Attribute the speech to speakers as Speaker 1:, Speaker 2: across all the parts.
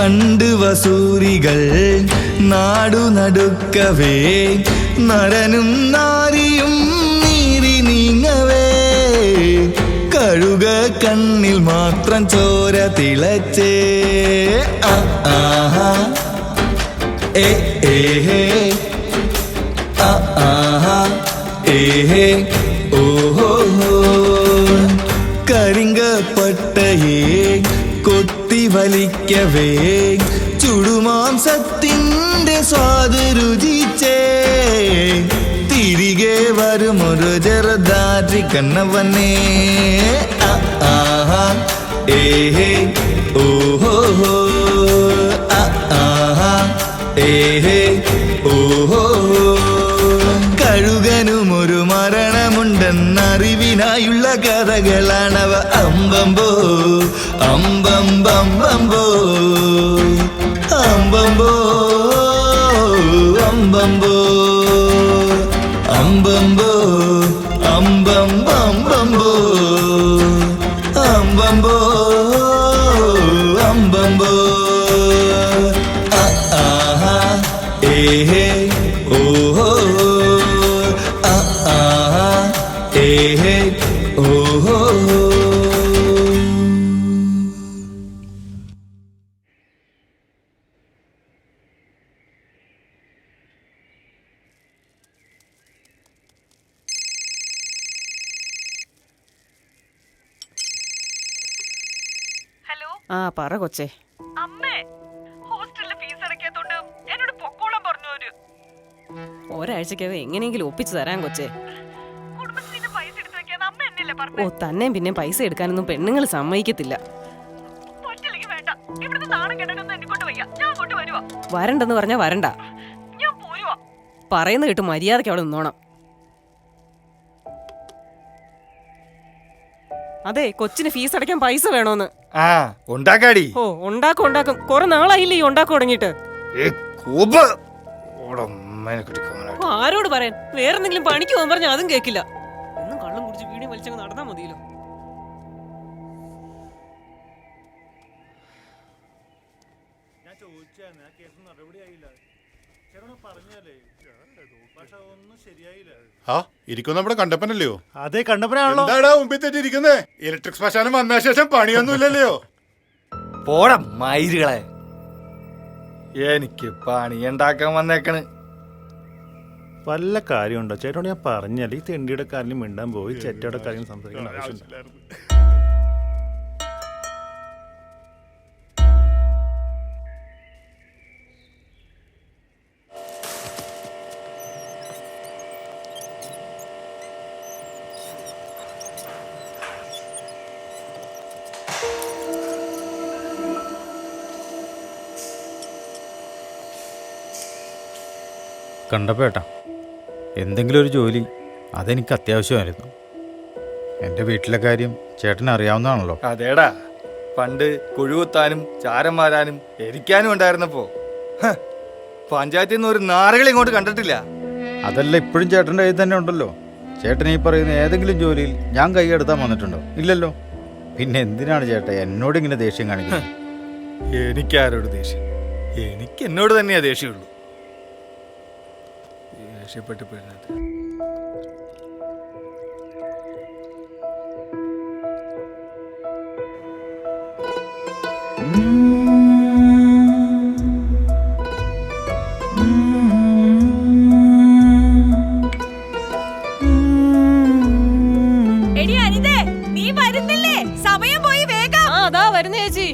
Speaker 1: പണ്ട് വസൂരികൾ നാടു നടുക്കവേ നരനും നാരിയും നീറി നീങ്ങവേ കഴുക കണ്ണിൽ മാത്രം ചോര തിളച്ചേ ആഹാ ഏ ഏഹേ ആഹാ ഏഹേ ഓഹോ കരിങ്കപ്പട്ടയെ കൊത്തി വലിക്കവേ ചുടുമാംസത്തിൻ്റെ സ്വാദ് രുചിച്ചേ തിരികെ വരുമൊരു ചെറുതാറ്റി കണ്ണവനേ ആഹാ ഏഹേ ഓഹോ ആഹാ ഏഹേ ഓഹോ കഴുകനുമൊരു മരണമുണ്ടെന്നറിവിനായുള്ള കഥകളാണവ അമ്പമ്പോ അമ്പമ്പമ്പമ്പോ അമ്പമ്പോ അമ്പമ്പോ അമ്പമ്പോ അമ്പമ്പമ്പമ്പോ അമ്പമ്പോ അമ്പമ്പോ ആഹാ ഏഹേ ഓഹോ ആഹാ ഏഹേ ഓഹോ
Speaker 2: ആ പറ കൊച്ചേ.
Speaker 3: അമ്മേ, ഹോസ്റ്റലിലെ ഫീസ് അടയ്ക്കാത്തോണ്ട് എന്നോട് പൊക്കോളം പറഞ്ഞവര്.
Speaker 2: ഒരാഴ്ചക്കകം എങ്ങനെയെങ്കിലും ഒപ്പിച്ചു തരാൻ കൊച്ചേ.
Speaker 3: കുടുംബത്തിന് പൈസ എടുത്തു വെക്കാൻ അമ്മ എന്നല്ലേ
Speaker 2: ഓ
Speaker 3: പറഞ്ഞു.
Speaker 2: തന്നെയും പിന്നെ പൈസ എടുക്കാനൊന്നും പെണ്ണുങ്ങൾ സമ്മതിക്കത്തില്ല.
Speaker 3: പറ്റില്ലെങ്കിൽ വേണ്ട, ഇവിടുന്ന് നാണം കെട്ടൊന്നും എന്നെ കൊണ്ട് വയ്യ. ഞാൻ കൊണ്ട് വരുവാ.
Speaker 2: വരണ്ടെന്ന് പറഞ്ഞാ വരണ്ട.
Speaker 3: ഞാൻ പോരുവാ.
Speaker 2: പറയുന്ന കേട്ട് മര്യാദയ്ക്ക് അവിടെ നിന്നോണം. അതെ, കൊച്ചിന് ഫീസ് അടയ്ക്കാൻ പൈസ വേണോന്ന്.
Speaker 4: ആ ഉണ്ടാക്കാടി.
Speaker 2: ഓ ഉണ്ടാക്കും ഉണ്ടാക്കും. കുറെ നാളായില്ലേ ഈ ഉണ്ടാക്കും തുടങ്ങിയിട്ട്. ആരോട് പറയാൻ? വേറെന്തെങ്കിലും പണിക്ക് പോകാൻ പറഞ്ഞാൽ അതും കേക്കില്ല. എന്നും കള്ളം കുടിച്ച് വീടിയും വലിച്ചങ്ങ് നടന്നാ മതിയല്ലോ.
Speaker 5: ആ ഇരിക്കും നമ്മുടെ കണ്ടപ്പനല്ലയോ?
Speaker 4: അതെ കണ്ടപ്പനാണല്ലോ.
Speaker 5: എന്താടാ മുമ്പിൽ തെറ്റിരിക്കുന്നേ? ഇലക്ട്രിക് ശ്മശാനം വന്ന ശേഷം പണിയൊന്നുമില്ലല്ലോ.
Speaker 4: പോടാ മയിലുകളെ, എനിക്ക് പണിയുണ്ടാക്കാൻ വന്നേക്കണ്.
Speaker 6: വല്ല കാര്യമുണ്ടോ ചേട്ടനോട്? ഞാൻ പറഞ്ഞല്ലേ ഈ തെണ്ടിയുടെ കാര്യം മിണ്ടാൻ പോയി ചേട്ടയുടെ കാര്യം സംസാരിക്കേണ്ട ആവശ്യമില്ല.
Speaker 7: കണ്ടപ്പേട്ടാ, എന്തെങ്കിലും ഒരു ജോലി അതെനിക്ക് അത്യാവശ്യമായിരുന്നു. എൻ്റെ വീട്ടിലെ കാര്യം ചേട്ടന് അറിയാവുന്നതാണല്ലോ.
Speaker 4: അതേടാ, പണ്ട് കുഴുകുത്താനും ചാരം വാരാനും എരിക്കാനും ഉണ്ടായിരുന്നപ്പോ പഞ്ചായത്തിൽ നിന്ന് ഒരു നാറുകൾ ഇങ്ങോട്ട് കണ്ടിട്ടില്ല.
Speaker 7: അതല്ല, ഇപ്പോഴും ചേട്ടൻ്റെ കയ്യിൽ തന്നെ ഉണ്ടല്ലോ. ചേട്ടൻ ഈ പറയുന്ന ഏതെങ്കിലും ജോലിയിൽ ഞാൻ കൈയെടുത്താൻ വന്നിട്ടുണ്ടോ? ഇല്ലല്ലോ. പിന്നെ എന്തിനാണ് ചേട്ടാ എന്നോട് ഇങ്ങനെ ദേഷ്യം കാണിക്കുന്നത്?
Speaker 4: എനിക്കാരോട് ദേഷ്യം? എനിക്ക് എന്നോട് തന്നെയാ ദേഷ്യമുള്ളൂ. ദേഷ്യപ്പെട്ട് പെരുന്നത്.
Speaker 3: എടി അനിതേ, നീ വരുന്നില്ലേ? സമയം പോയി, വേഗം.
Speaker 2: ആ അതാ വരുന്ന ചേച്ചി.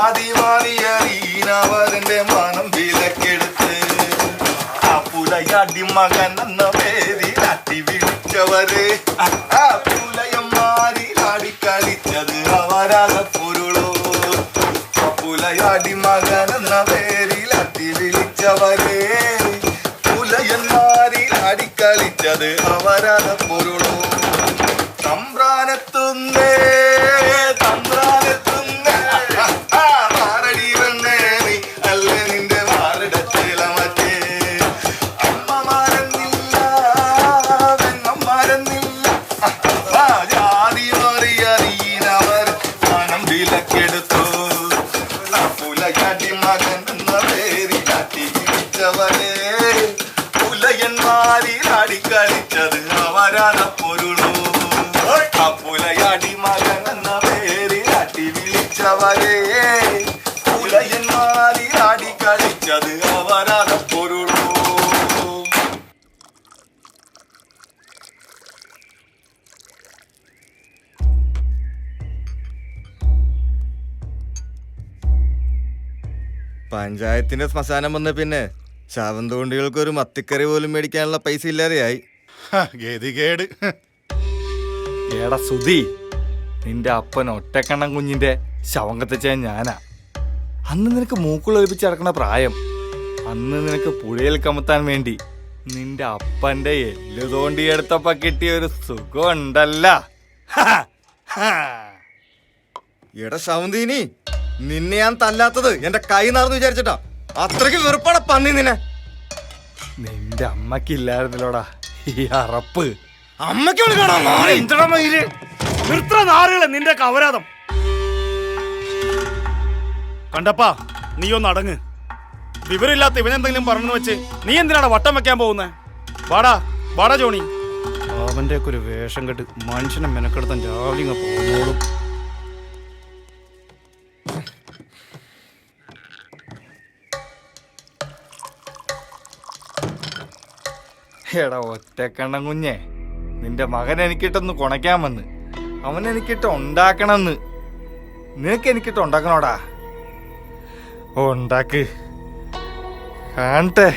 Speaker 4: ജാതി മാറിയറിയവരന്റെ മനം വിലക്കെടുത്ത് ആ പുലയടി മകൻ എന്ന പേരിൽ അട്ടി വിളിച്ചവര് ആ പുലയം മാറി ആടിക്കളിച്ചത് അവരാത പൊരുളോ ആ പുലയടി മകൻ എന്ന പേരിൽ അട്ടി വിളിച്ചവര് പുലയൻ മാറി ആടിക്കളിച്ചത് അവരാത പൊരുളോ തമ്പ്രാനെത്തുന്നേ തമ്പ്രാനെത്തുന്നേ മാറടി വന്നേ നീ അല്ലേ നിന്റെ മാറിടത്തില മറ്റേ അമ്മമാരെന്നില്ല പെങ്ങന്മാരെന്നില്ല ജാതി മാറിയറിയവർ മനം വിലക്കെടുത്തു പുലയടി മകൻ എന്ന പേരിലാട്ടി വിളിച്ചവരെ പുലയന്മാരിൽ അടിക്കളിച്ചത് അവരാത പൊരുളോ പുലയടി മകൻ എന്ന പേരിൽ അടി വിളിച്ചവരെ പുലയന്മാരിൽ അടി കളിച്ചത് അവരാത പൊരുളോ പഞ്ചായത്തിന്റെ ശ്മശാനം വന്ന പിന്നെ ശവന്തോണ്ടികൾക്ക് ഒരു മത്തിക്കറി പോലും മേടിക്കാനുള്ള പൈസ ഇല്ലാതെയായി.
Speaker 5: ഗതികേട്.
Speaker 4: ഏടാ സുധി, നിന്റെ അപ്പൻ ഒറ്റക്കണ്ണം കുഞ്ഞിന്റെ ശവം കത്തിച്ച ഞാനാ. അന്ന് നിനക്ക് മൂക്കുളൊലിപ്പിച്ച് നടക്കണ പ്രായം. അന്ന് നിനക്ക് പുഴയിൽ കമത്താൻ വേണ്ടി നിന്റെ അപ്പന്റെ എല്ല് തോണ്ടിയെടുത്തപ്പ കിട്ടിയ ഒരു സുഖം ഉണ്ടല്ല. എടാ ശവന്തീനി, നിന്നെ ഞാൻ തല്ലാത്തത് എന്റെ കൈ നടന്നു വിചാരിച്ചിട്ടാ. അത്രയ്ക്ക് വെറുപ്പാടാ പന്നി നിന്നെ. നിന്റെ അമ്മക്കില്ലായിരുന്നല്ലോടാ ഈ അറപ്പ്. അമ്മയ്ക്ക്
Speaker 6: നാറുകളെ നിന്റെ കവരാതം കണ്ടപ്പാ. നീ ഒന്ന് അടങ്ങ്. വിവരമില്ലാത്ത ഇവനെന്തെങ്കിലും പറഞ്ഞു വെച്ച് നീ എന്തിനാണ് വട്ടം വെക്കാൻ പോകുന്നത്? വാടാ വാടാ ജോണി. അവന്റെ ഒക്കെ ഒരു വേഷം കെട്ട് മനുഷ്യനെ മെനക്കെടുത്താൻ രാവിലെ പോകുന്നോളും.
Speaker 4: എടാ ഒറ്റക്കണ്ണം കുഞ്ഞെ, നിന്റെ മകൻ എനിക്കിട്ടൊന്ന് കുണയ്ക്കാൻ വന്ന്. അവൻ എനിക്കിട്ട് ഉണ്ടാക്കണമെന്ന്. നിനക്ക് എനിക്കിട്ട് ഉണ്ടാക്കണോടാ? ഉണ്ടാക്ക് കാണട്ടെ.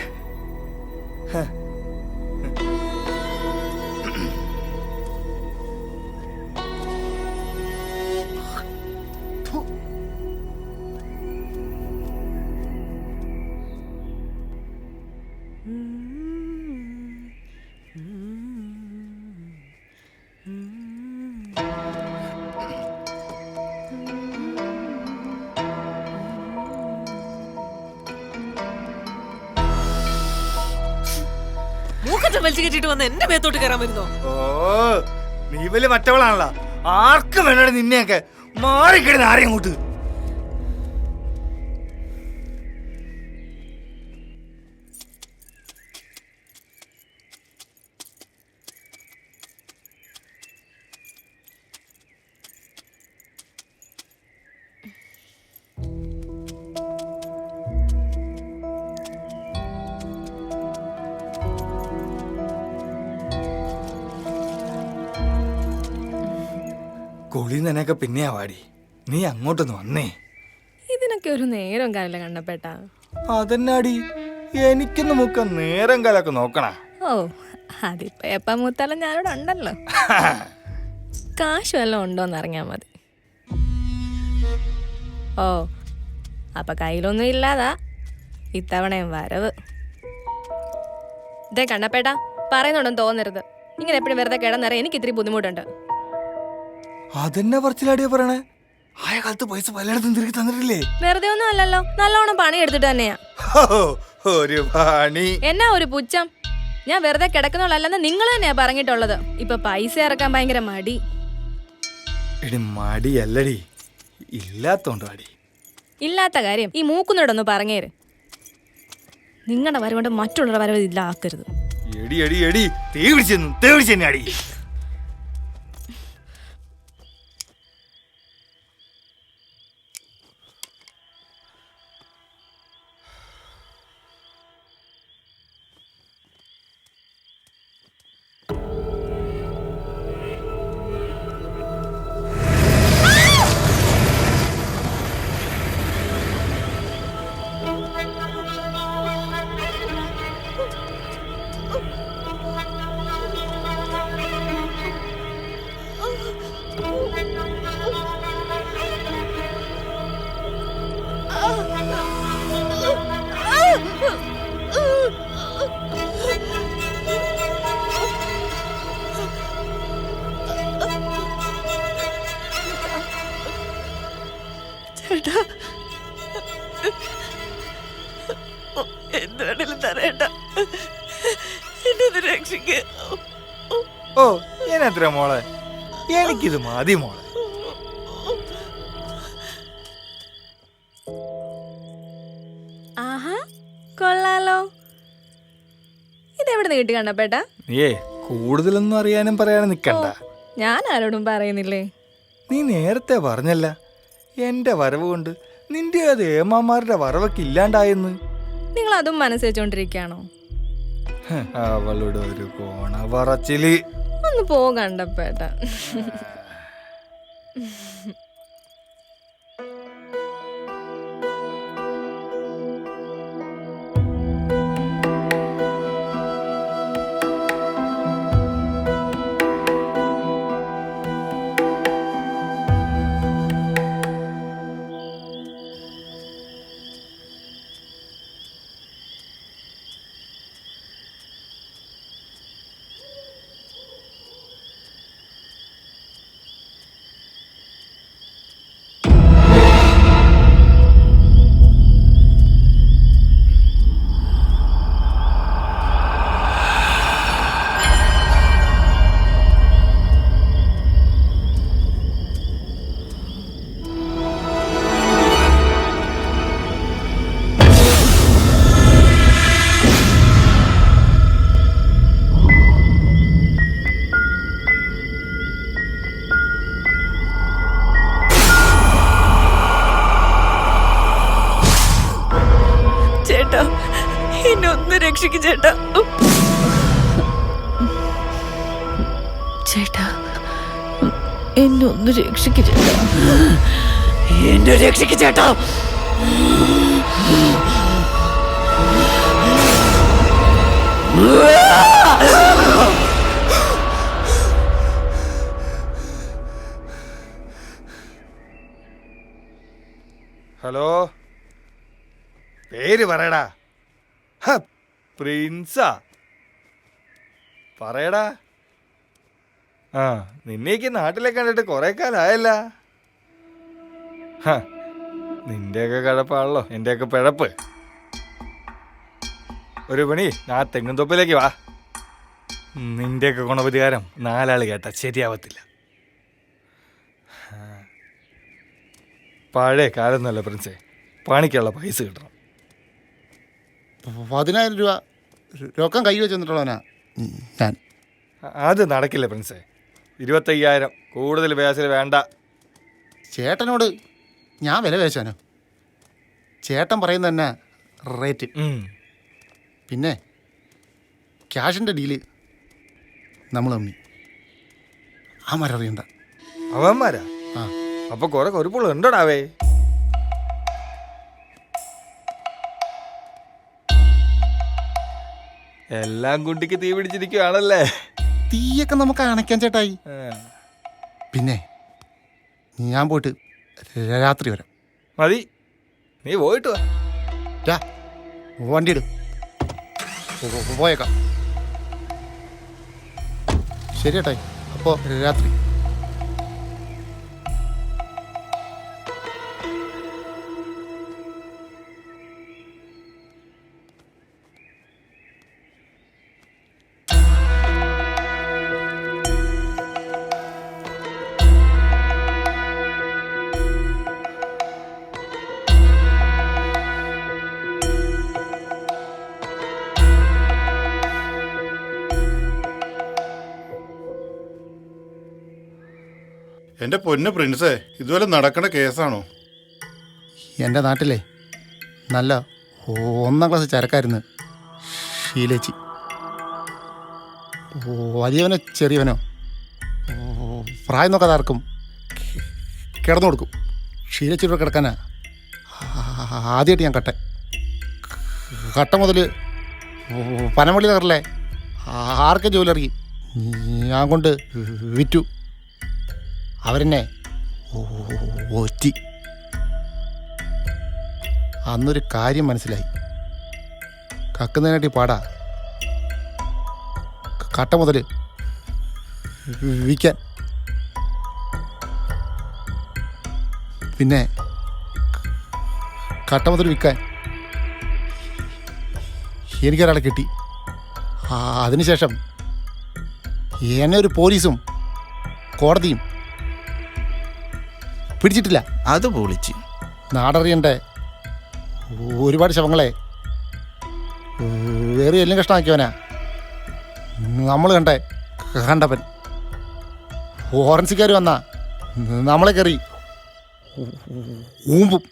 Speaker 2: വലിച്ചു കെട്ടിട്ട് വന്ന് എന്റെ മേത്തോട്ട് കയറാൻ വരുന്നോ?
Speaker 4: ഓ, നീ വലിയ മറ്റവളാണല്ലോ. ആർക്കും വേണ്ട നിന്നെയൊക്കെ. മാറിക്കിടുന്ന ആരെയും അങ്ങോട്ട്. കുളി നനയൊക്കെ പിന്നെയാ വാടി. നീ അങ്ങോട്ടൊന്ന് വന്നേ.
Speaker 8: ഇതിനൊക്കെ ഒരു നേരം കാലല്ല കണ്ണപ്പേട്ട.
Speaker 4: അതെന്നാടി, എനിക്കൊന്ന് മുക്ക നേരം കാലൊക്കെ നോക്കണ.
Speaker 8: ഓ, അതിപ്പോ എപ്പ മൂത്താലും ഞാനിവിടെ ഉണ്ടല്ലോ. കാശ് വല്ലതും ഉണ്ടോന്ന് അറിഞ്ഞാ മതി. ഓ, അപ്പൊ കയ്യിലൊന്നും ഇല്ലാതാ ഇത്തവണയും വരവ്. ഇതേ കണ്ണപ്പേട്ട, പറയുന്നുണ്ടെന്ന് തോന്നരുത്. ഇങ്ങനെ എപ്പോഴും വെറുതെ കിടന്നറിയാൻ എനിക്ക് ഇത്തിരി ബുദ്ധിമുട്ടുണ്ട്.
Speaker 4: അതെന്നാ പറച്ചിലാടിയാ പറയണേ? ആയ കാലത്ത് പൈസ പലയിടത്തും തിരികെ തന്നിട്ടില്ലേ?
Speaker 8: വെറുതെ ഒന്നും അല്ലല്ലോ, നല്ലോണം പണി എടുത്തിട്ട് തന്നെയാ.
Speaker 4: ഒരു പണി
Speaker 8: എന്നാ ഒരു പുച്ഛം? ഞാൻ വെറുതെ കിടക്കുന്നോളല്ലെന്ന് നിങ്ങൾ തന്നെയാ പറഞ്ഞിട്ടുള്ളത്. ഇപ്പൊ പൈസ ഇറക്കാൻ ഭയങ്കര മടി.
Speaker 4: എടി മടിയല്ലടി, ഇല്ലാത്തോണ്ട് മടി.
Speaker 8: ഇല്ലാത്ത കാര്യം ഈ മൂക്കുന്നോടൊന്ന് പറഞ്ഞേര്. നിങ്ങളുടെ വരവുകൊണ്ട് മറ്റുള്ളവരുടെ വരവ് ഇല്ല ആക്കരുത്.
Speaker 4: എടി എടി എടി, തീ പിടിച്ചെന്നെ അടി.
Speaker 3: ചേട്ടാ എന്ത് വേണേലും തരേണ്ട, എന്നെ ഒന്ന് രക്ഷിക്ക്.
Speaker 4: ഓ ഞാനെത്ര മോളെ, എനിക്കിത് മതി മോളെ.
Speaker 8: ആഹാ കൊള്ളാലോ. ഇതെവിടെ നിന്ന് കിട്ടി കണ്ടപ്പേട്ടാ?
Speaker 4: നീയേ കൂടുതലൊന്നും അറിയാനും പറയാനും നിക്കണ്ട.
Speaker 8: ഞാൻ ആരോടും പറയുന്നില്ലേ.
Speaker 4: നീ നേരത്തെ പറഞ്ഞല്ല എന്റെ വരവ് കൊണ്ട് നിന്റെ അത് ഏമാമാരുടെ വരവൊക്കെ ഇല്ലാണ്ടായെന്ന്.
Speaker 8: നിങ്ങൾ അതും മനസ്സ് വെച്ചോണ്ടിരിക്കുകയാണോ?
Speaker 4: അവളുടെ ഒരു കോണ പറച്ചില്.
Speaker 8: ഒന്ന് പോ കണ്ടപ്പേട്ടാ.
Speaker 3: ചേട്ടാ എന്നെ ഒന്ന് രക്ഷിക്ക് ചേട്ടാ. ചേട്ടാ എന്നെ ഒന്ന് രക്ഷിക്ക് ചേട്ടാ, എന്നെ രക്ഷിക്ക് ചേട്ടാ.
Speaker 4: ഹലോ, പേര് പറയടാ. പ്രിൻസാ പറയടാ. ആ നിന്നേക്ക് നാട്ടിലെ കണ്ടിട്ട് കുറെ കാലമായല്ല. നിന്റെയൊക്കെ കഴപ്പാണല്ലോ എന്റെയൊക്കെ പിഴപ്പ്. ഒരു പണി, ഞാൻ തെങ്ങുംതൊപ്പിലേക്ക് വാ. നിന്റെയൊക്കെ ഗുണപരിഹാരം 4 ആള് കേട്ടാ ശരിയാവത്തില്ല. പഴയ കാലം നല്ല പ്രിൻസേ, പണിക്കുള്ള പൈസ കിട്ടണം.
Speaker 5: 10,000 രൂപ രോക്കം കൈ വെച്ച് തന്നിട്ടുള്ളവനാ ഞാൻ.
Speaker 4: അത് നടക്കില്ല പ്രിൻസേ. 25,000 കൂടുതൽ പേസിൽ വേണ്ട.
Speaker 5: ചേട്ടനോട് ഞാൻ വില പേശാനോ? ചേട്ടൻ പറയുന്ന തന്നെ റേറ്റ്. പിന്നെ ക്യാഷിൻ്റെ ഡീല് നമ്മൾ തമ്മി അവന്മാരറിയണ്ട.
Speaker 4: അവന്മാരാ?
Speaker 5: ആ
Speaker 4: അപ്പൊ കുറെ കൊരുപ്പുള്ള ഉണ്ടോടാവേ. എല്ലാം കുട്ടിക്ക് തീ പിടിച്ചിരിക്കുകയാണല്ലേ.
Speaker 5: തീയൊക്കെ നമുക്ക് അണയ്ക്കാൻ ചേട്ടായി. പിന്നെ ഞാൻ പോയിട്ട് രാത്രി വരാം.
Speaker 4: മതി, നീ പോയിട്ട് വാ.
Speaker 5: വണ്ടി ഇടും, പോയേക്കാം. ശരി ചേട്ടായി, അപ്പോൾ രാത്രി.
Speaker 9: എൻ്റെ പൊന്ന് പ്രിൻസേ, ഇതുപോലെ നടക്കണ കേസാണോ?
Speaker 5: എൻ്റെ നാട്ടിലെ നല്ല 1ാം ക്ലാസ് ചരക്കായിരുന്നു ഷീലേച്ചി. വലിയവനോ ചെറിയവനോ പ്രായം നോക്കാതെ ആർക്കും കിടന്നു കൊടുക്കും. ഷീലേച്ചിയുടെ കിടക്കാനാ ആദ്യമായിട്ട് ഞാൻ കട്ട മുതൽ പനമള്ളി നഗറിലെ ആർക്കെ ജോലി ഇറങ്ങി ഞാൻ കൊണ്ട് വിറ്റു. അവരെന്നെ ഒറ്റി. അന്നൊരു കാര്യം മനസ്സിലായി. കക്കുന്നതിനായിട്ട് പാടാ കട്ട മുതൽ വിൽക്കാൻ. പിന്നെ കട്ട മുതൽ വിൽക്കാൻ എനിക്കൊരാളെ കിട്ടി. അതിനുശേഷം എന്നെ ഒരു പോലീസും കോടതിയും പിടിച്ചിട്ടില്ല.
Speaker 6: അത് പൊളിച്ച്.
Speaker 5: നാടറിയണ്ട ഒരുപാട് ശവങ്ങളെ വേറെ എല്ലാം കഷ്ണമാക്കിയവനാ നമ്മൾ കണ്ടവൻ. ഫോറൻസിക്കാർ വന്നാ നമ്മളെ കയറി ഊമ്പും.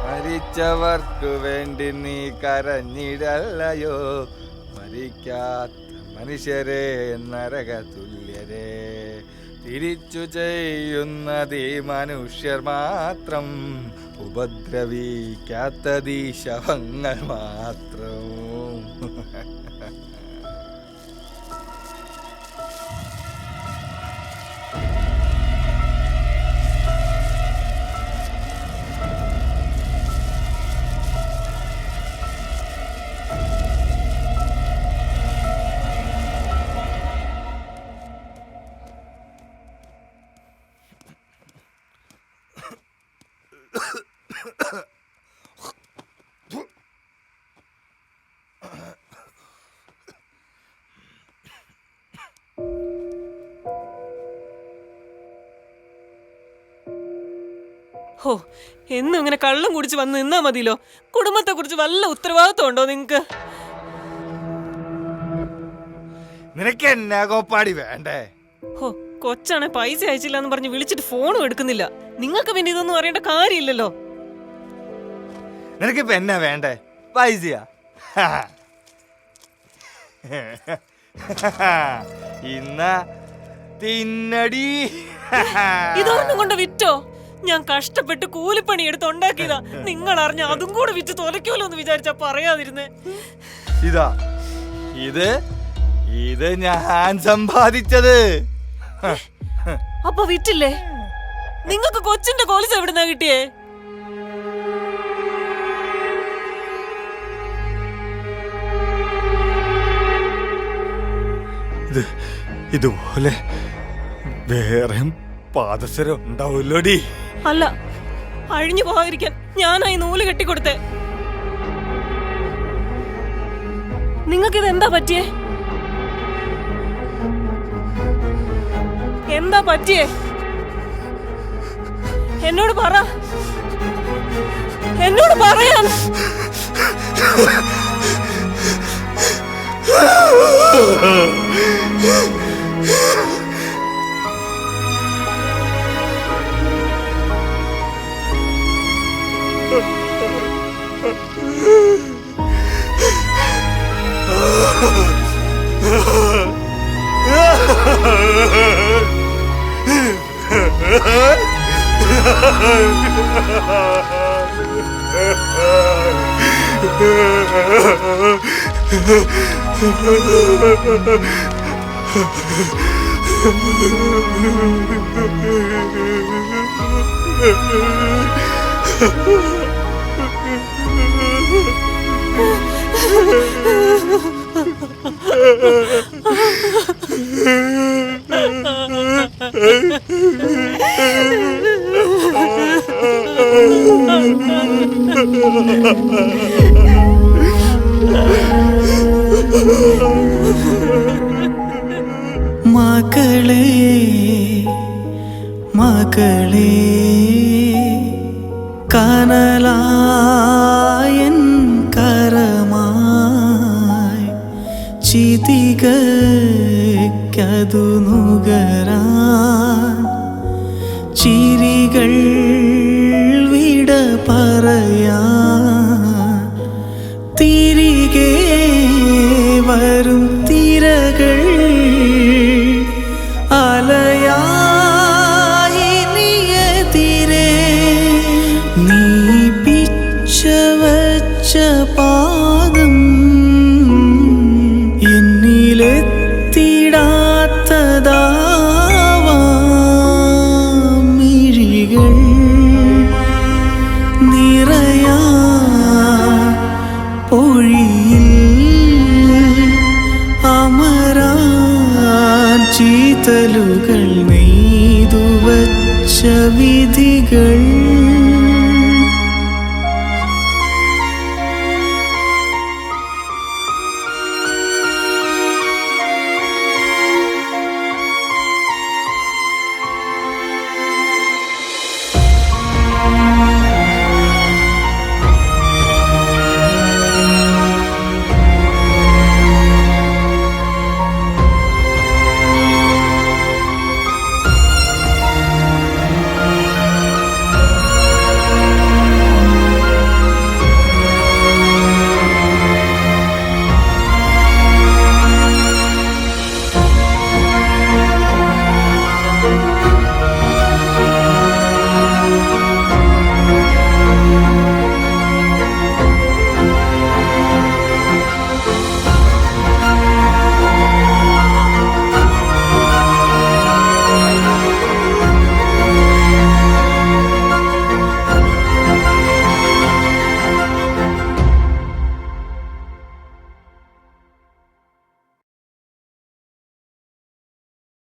Speaker 4: മരിച്ചവർക്കു വേണ്ടി നീ കരഞ്ഞിടല്ലയോ, മരിക്കാത്ത മനുഷ്യരെ നരക തുല്യരെ. തിരിച്ചു ചെയ്യുന്നതീ മനുഷ്യർ മാത്രം, ഉപദ്രവിക്കാത്തതീ ശവങ്ങൾ മാത്രം.
Speaker 2: ഹോ, എന്നും ഇങ്ങനെ കള്ളം കുടിച്ച് വന്ന് നിന്നാ മതിയല്ലോ. കുടുംബത്തെ കുറിച്ച് വല്ല ഉത്തരവാദിത്വം ഉണ്ടോ നിങ്ങക്ക്?
Speaker 4: നിനക്ക് എന്നാ കോപ്പാടി വേണ്ടേ?
Speaker 2: ഹോ, കൊച്ചാണെ പൈസ അയച്ചില്ല എന്ന് പറഞ്ഞ് വിളിച്ചിട്ട് ഫോണും എടുക്കുന്നില്ല. നിങ്ങൾക്ക് പിന്നെ ഇതൊന്നും അറിയേണ്ട കാര്യമില്ലല്ലോ.
Speaker 4: നിനക്കിപ്പോ എന്നാ വേണ്ടേ? പൈസയാ? ഇന്ന തിന്നടി.
Speaker 2: ഇതൊന്നും കൊണ്ട് വിറ്റോ? ഞാൻ കഷ്ടപ്പെട്ട് കൂലിപ്പണി എടുത്ത് ഉണ്ടാക്കിയതാ. നിങ്ങൾ അറിഞ്ഞ അതും കൂടെ വിറ്റ് തുലയ്ക്കുമല്ലോ എന്ന് വിചാരിച്ചാ പറയാതിരുന്നേ.
Speaker 4: ഇതാ ഇത് ഇത് ഞാൻ സമ്പാദിച്ചത്.
Speaker 2: അപ്പൊ വിറ്റില്ലേ? നിങ്ങൾക്ക് കൊച്ചിന്റെ കോലിസ് എവിടുന്നാ കിട്ടിയേ?
Speaker 4: ഇതുപോലെ വേറെ പാദസരം ഉണ്ടാവല്ലോടി.
Speaker 2: അല്ല, അഴിഞ്ഞു പോകാതിരിക്കാൻ ഞാനായി നൂല് കെട്ടിക്കൊടുത്തേ. നിങ്ങൾക്കിത് എന്താ പറ്റിയേ? എന്താ പറ്റിയേ? എന്നോട് പറ, എന്നോട് പറയാൻ.
Speaker 10: മകളെ മകളെ കനലായൻ കരമായി ചിതികതു നുകരാൻ ചിരികൾ വിട പറയാൻ തിരികെ വരും തിരകൾ അലയായി നീയെതിരെ നീ പിച്ചവച്ച പാദം എന്നിലെത്തിടാത്തതാവാം മിഴികൾ നിറയാ പൊഴിയിൽ അമരാൻ ചീതലുകൾ നെയ്തുവച്ച വിധികൾ